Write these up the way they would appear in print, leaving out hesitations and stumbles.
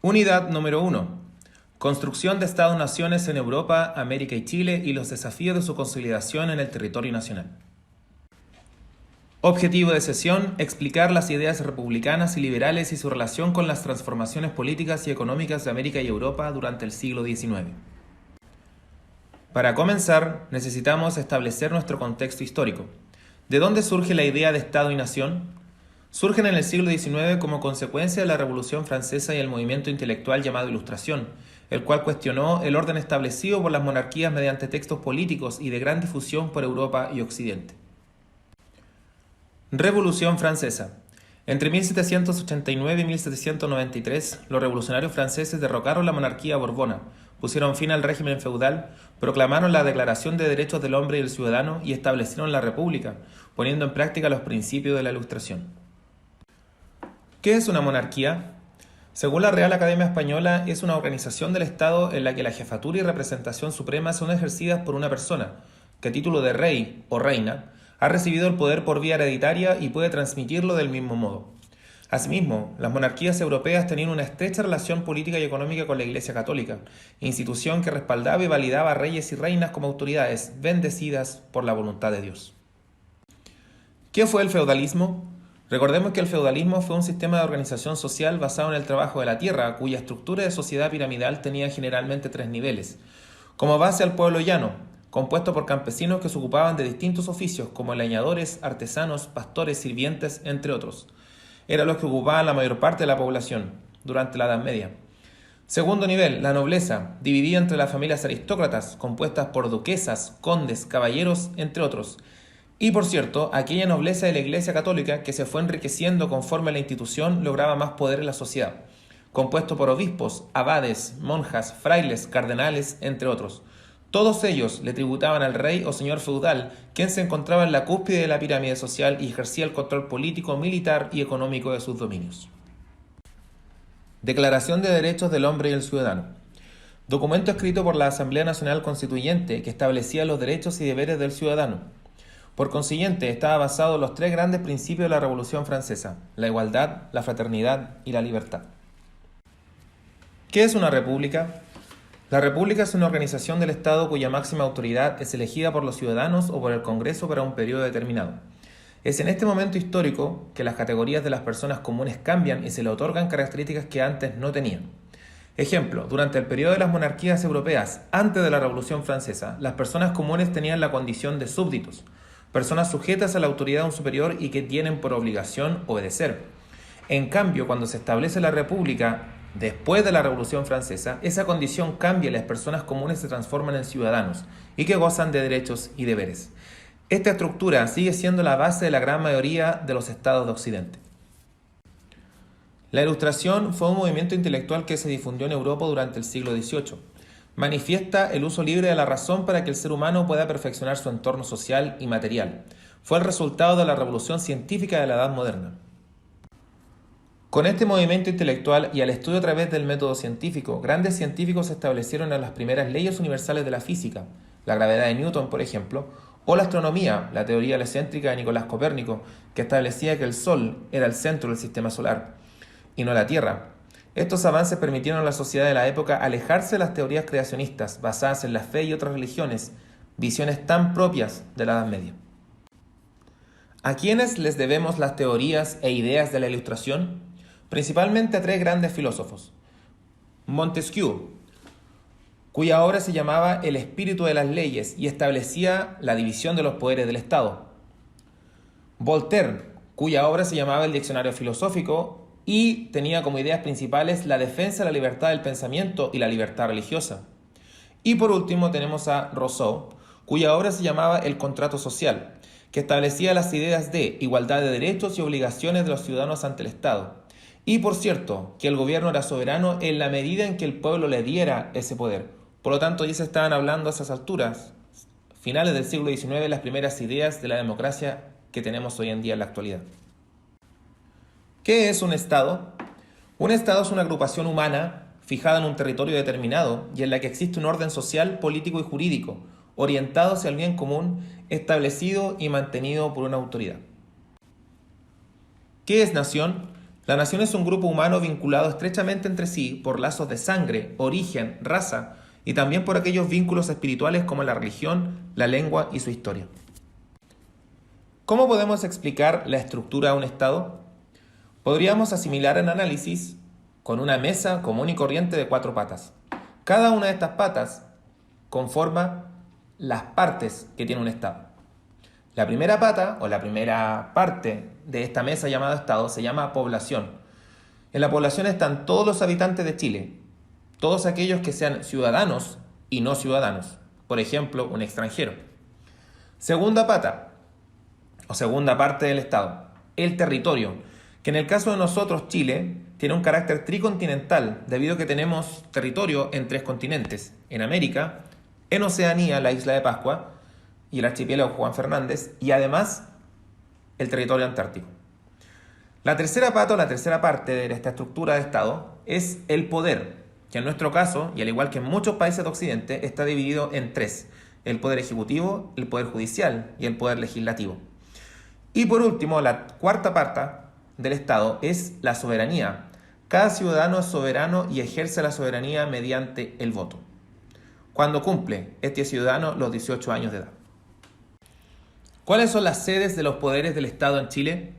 Unidad número 1. Construcción de Estados-naciones en Europa, América y Chile y los desafíos de su consolidación en el territorio nacional. Objetivo de sesión: explicar las ideas republicanas y liberales y su relación con las transformaciones políticas y económicas de América y Europa durante el siglo XIX. Para comenzar, necesitamos establecer nuestro contexto histórico. ¿De dónde surge la idea de Estado y Nación? Surgen en el siglo XIX como consecuencia de la Revolución Francesa y el movimiento intelectual llamado Ilustración, el cual cuestionó el orden establecido por las monarquías mediante textos políticos y de gran difusión por Europa y Occidente. Revolución Francesa. Entre 1789 y 1793, los revolucionarios franceses derrocaron la monarquía borbona, pusieron fin al régimen feudal, proclamaron la Declaración de Derechos del Hombre y el Ciudadano y establecieron la República, poniendo en práctica los principios de la Ilustración. ¿Qué es una monarquía? Según la Real Academia Española, es una organización del Estado en la que la jefatura y representación suprema son ejercidas por una persona, que a título de rey o reina, ha recibido el poder por vía hereditaria y puede transmitirlo del mismo modo. Asimismo, las monarquías europeas tenían una estrecha relación política y económica con la Iglesia Católica, institución que respaldaba y validaba a reyes y reinas como autoridades bendecidas por la voluntad de Dios. ¿Qué fue el feudalismo? Recordemos que el feudalismo fue un sistema de organización social basado en el trabajo de la tierra, cuya estructura de sociedad piramidal tenía generalmente 3 niveles. Como base al pueblo llano, compuesto por campesinos que se ocupaban de distintos oficios como leñadores, artesanos, pastores, sirvientes, entre otros. Eran los que ocupaban la mayor parte de la población durante la Edad Media. Segundo nivel, la nobleza, dividida entre las familias aristócratas, compuestas por duquesas, condes, caballeros, entre otros. Y por cierto, aquella nobleza de la Iglesia Católica que se fue enriqueciendo conforme la institución lograba más poder en la sociedad, compuesto por obispos, abades, monjas, frailes, cardenales, entre otros. Todos ellos le tributaban al rey o señor feudal, quien se encontraba en la cúspide de la pirámide social y ejercía el control político, militar y económico de sus dominios. Declaración de Derechos del Hombre y el Ciudadano. Documento escrito por la Asamblea Nacional Constituyente que establecía los derechos y deberes del ciudadano. Por consiguiente, estaba basado en los 3 grandes principios de la Revolución Francesa: la igualdad, la fraternidad y la libertad. ¿Qué es una república? La república es una organización del Estado cuya máxima autoridad es elegida por los ciudadanos o por el Congreso para un periodo determinado. Es en este momento histórico que las categorías de las personas comunes cambian y se le otorgan características que antes no tenían. Ejemplo, durante el periodo de las monarquías europeas, antes de la Revolución Francesa, las personas comunes tenían la condición de súbditos, personas sujetas a la autoridad de un superior y que tienen por obligación obedecer. En cambio, cuando se establece la República, después de la Revolución Francesa, esa condición cambia y las personas comunes se transforman en ciudadanos y que gozan de derechos y deberes. Esta estructura sigue siendo la base de la gran mayoría de los estados de Occidente. La Ilustración fue un movimiento intelectual que se difundió en Europa durante el siglo XVIII. Manifiesta el uso libre de la razón para que el ser humano pueda perfeccionar su entorno social y material. Fue el resultado de la revolución científica de la Edad Moderna. Con este movimiento intelectual y al estudio a través del método científico, grandes científicos establecieron las primeras leyes universales de la física, la gravedad de Newton, por ejemplo, o la astronomía, la teoría heliocéntrica de Nicolás Copérnico, que establecía que el Sol era el centro del sistema solar, y no la Tierra. Estos avances permitieron a la sociedad de la época alejarse de las teorías creacionistas basadas en la fe y otras religiones, visiones tan propias de la Edad Media. ¿A quiénes les debemos las teorías e ideas de la Ilustración? Principalmente a 3 grandes filósofos. Montesquieu, cuya obra se llamaba El espíritu de las leyes y establecía la división de los poderes del Estado. Voltaire, cuya obra se llamaba El diccionario filosófico y tenía como ideas principales la defensa de la libertad del pensamiento y la libertad religiosa. Y por último tenemos a Rousseau, cuya obra se llamaba El contrato social, que establecía las ideas de igualdad de derechos y obligaciones de los ciudadanos ante el Estado. Y por cierto, que el gobierno era soberano en la medida en que el pueblo le diera ese poder. Por lo tanto, ya se estaban hablando a esas alturas, finales del siglo XIX, las primeras ideas de la democracia que tenemos hoy en día en la actualidad. ¿Qué es un Estado? Un Estado es una agrupación humana fijada en un territorio determinado y en la que existe un orden social, político y jurídico, orientado hacia el bien común, establecido y mantenido por una autoridad. ¿Qué es nación? La nación es un grupo humano vinculado estrechamente entre sí por lazos de sangre, origen, raza y también por aquellos vínculos espirituales como la religión, la lengua y su historia. ¿Cómo podemos explicar la estructura de un Estado? Podríamos asimilar el análisis con una mesa común y corriente de 4 patas. Cada una de estas patas conforma las partes que tiene un Estado. La primera pata o la primera parte de esta mesa llamada Estado se llama población. En la población están todos los habitantes de Chile, todos aquellos que sean ciudadanos y no ciudadanos, por ejemplo, un extranjero. Segunda pata o segunda parte del Estado, el territorio, que en el caso de nosotros, Chile, tiene un carácter tricontinental debido a que tenemos territorio en 3 continentes, en América, en Oceanía, la isla de Pascua y el archipiélago Juan Fernández, y además el territorio antártico. La tercera pata o la tercera parte de esta estructura de Estado es el poder, que en nuestro caso, y al igual que en muchos países de Occidente, está dividido en 3, el poder ejecutivo, el poder judicial y el poder legislativo. Y por último, la cuarta pata del Estado es la soberanía. Cada ciudadano es soberano y ejerce la soberanía mediante el voto, cuando cumple este ciudadano los 18 años de edad. ¿Cuáles son las sedes de los poderes del Estado en Chile?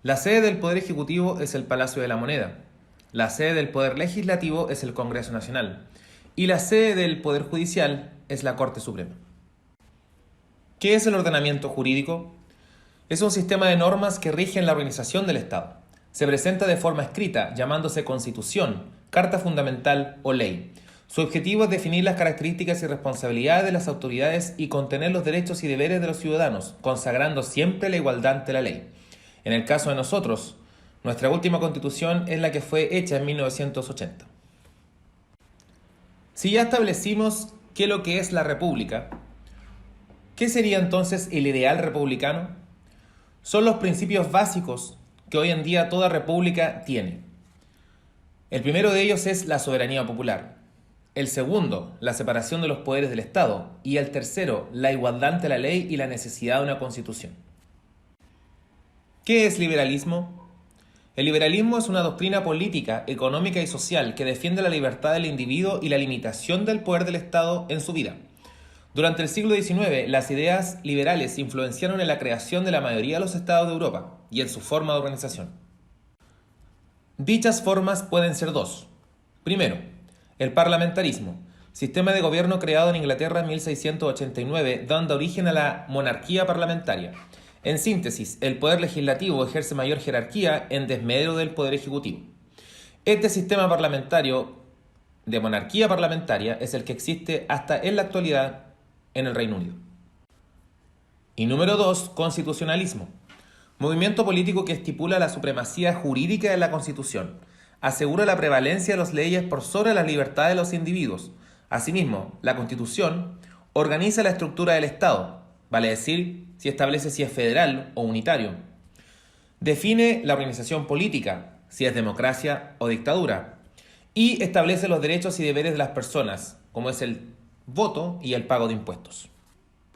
La sede del Poder Ejecutivo es el Palacio de la Moneda, la sede del Poder Legislativo es el Congreso Nacional y la sede del Poder Judicial es la Corte Suprema. ¿Qué es el ordenamiento jurídico? Es un sistema de normas que rigen la organización del Estado. Se presenta de forma escrita, llamándose Constitución, Carta Fundamental o Ley. Su objetivo es definir las características y responsabilidades de las autoridades y contener los derechos y deberes de los ciudadanos, consagrando siempre la igualdad ante la ley. En el caso de nosotros, nuestra última Constitución es la que fue hecha en 1980. Si ya establecimos qué es lo que es la República, ¿qué sería entonces el ideal republicano? Son los principios básicos que hoy en día toda república tiene. El primero de ellos es la soberanía popular. El segundo, la separación de los poderes del Estado. Y el tercero, la igualdad ante la ley y la necesidad de una constitución. ¿Qué es liberalismo? El liberalismo es una doctrina política, económica y social que defiende la libertad del individuo y la limitación del poder del Estado en su vida. Durante el siglo XIX, las ideas liberales influenciaron en la creación de la mayoría de los estados de Europa y en su forma de organización. Dichas formas pueden ser 2. Primero, el parlamentarismo, sistema de gobierno creado en Inglaterra en 1689, dando origen a la monarquía parlamentaria. En síntesis, el poder legislativo ejerce mayor jerarquía en desmedro del poder ejecutivo. Este sistema parlamentario de monarquía parlamentaria es el que existe hasta en la actualidad en el Reino Unido. Y número 2, constitucionalismo. Movimiento político que estipula la supremacía jurídica de la Constitución. Asegura la prevalencia de las leyes por sobre las libertades de los individuos. Asimismo, la Constitución organiza la estructura del Estado, vale decir, si establece si es federal o unitario. Define la organización política, si es democracia o dictadura. Y establece los derechos y deberes de las personas, como es el voto y el pago de impuestos.